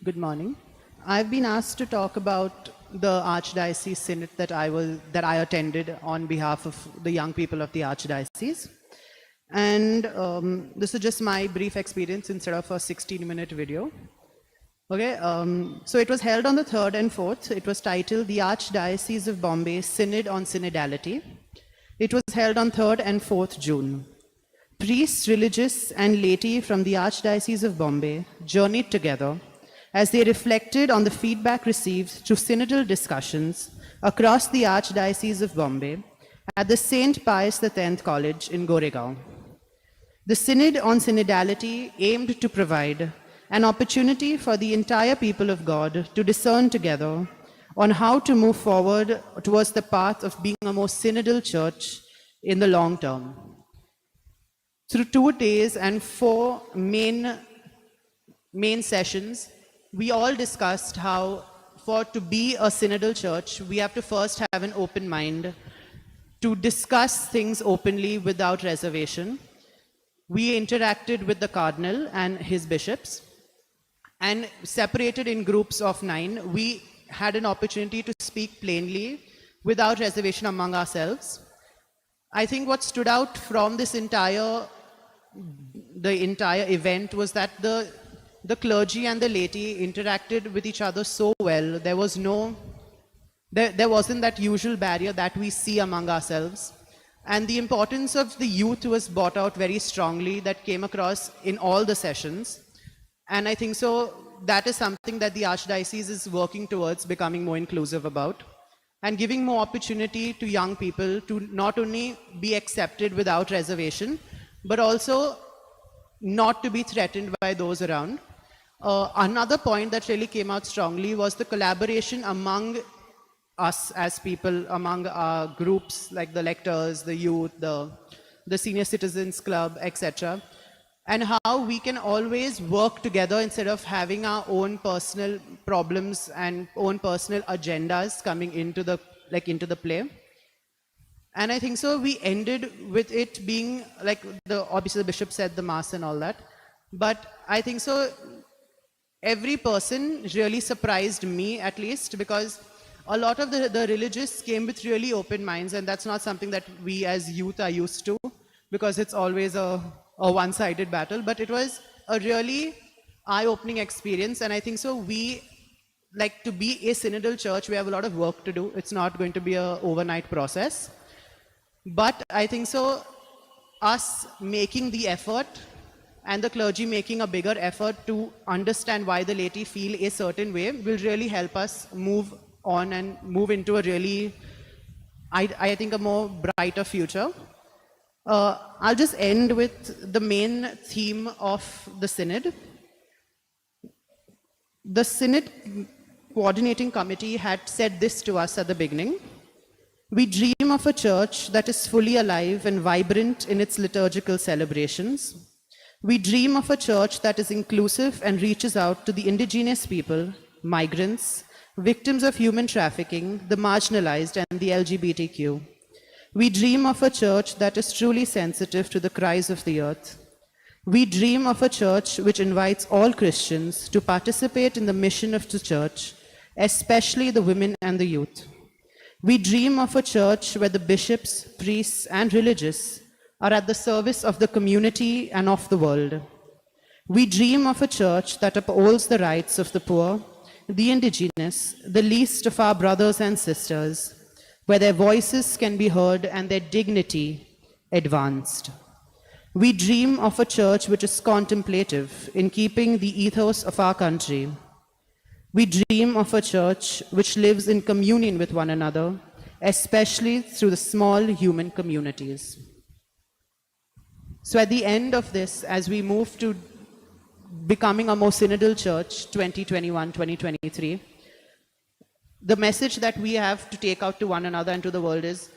Good morning. I've been asked to talk about the Archdiocese Synod that I attended on behalf of the young people of the Archdiocese. And this is just my brief experience instead of a 16-minute video. Okay, so it was held on the 3rd and 4th. It was titled The Archdiocese of Bombay Synod on Synodality. It was held on 3rd and 4th June. Priests, religious, and laity from the Archdiocese of Bombay journeyed together as they reflected on the feedback received through synodal discussions across the Archdiocese of Bombay at the St. Pius X College in Goregaon. The Synod on Synodality aimed to provide an opportunity for the entire people of God to discern together on how to move forward towards the path of being a more synodal church in the long term. Through 2 days and 4 main sessions, we all discussed how to be a synodal church, we have to first have an open mind to discuss things openly without reservation. We interacted with the Cardinal and his bishops, and separated in groups of 9, we had an opportunity to speak plainly without reservation among ourselves. I think what stood out from this entire event was that the clergy and the laity interacted with each other so well. There wasn't that usual barrier that we see among ourselves. And the importance of the youth was brought out very strongly, that came across in all the sessions. And I think so that is something that the Archdiocese is working towards becoming more inclusive about, and giving more opportunity to young people to not only be accepted without reservation, but also not to be threatened by those around. Another point that really came out strongly was the collaboration among us as people, among our groups like the lectors, the youth, the senior citizens club, etc. And how we can always work together instead of having our own personal problems and own personal agendas coming into the play. And I think so we ended with it being like, obviously the bishop said the mass and all that, but I think so every person really surprised me, at least, because a lot of the religious came with really open minds, and that's not something that we as youth are used to, because it's always a one-sided battle. But it was a really eye-opening experience, and I think so we, like, to be a synodal church, we have a lot of work to do. It's not going to be an overnight process. But I think so us making the effort and the clergy making a bigger effort to understand why the laity feel a certain way will really help us move on and move into a really, I think, a more brighter future. I'll just end with the main theme of the Synod. The Synod Coordinating Committee had said this to us at the beginning: we dream of a church that is fully alive and vibrant in its liturgical celebrations. We dream of a church that is inclusive and reaches out to the indigenous people, migrants, victims of human trafficking, the marginalized, and the LGBTQ. We dream of a church that is truly sensitive to the cries of the earth. We dream of a church which invites all Christians to participate in the mission of the church, especially the women and the youth. We dream of a church where the bishops, priests, and religious are at the service of the community and of the world. We dream of a church that upholds the rights of the poor, the indigenous, the least of our brothers and sisters, where their voices can be heard and their dignity advanced. We dream of a church which is contemplative in keeping the ethos of our country. We dream of a church which lives in communion with one another, especially through the small human communities. So at the end of this, as we move to becoming a more synodal church, 2021-2023, the message that we have to take out to one another and to the world is,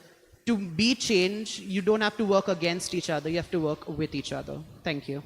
to be change, you don't have to work against each other, you have to work with each other. Thank you.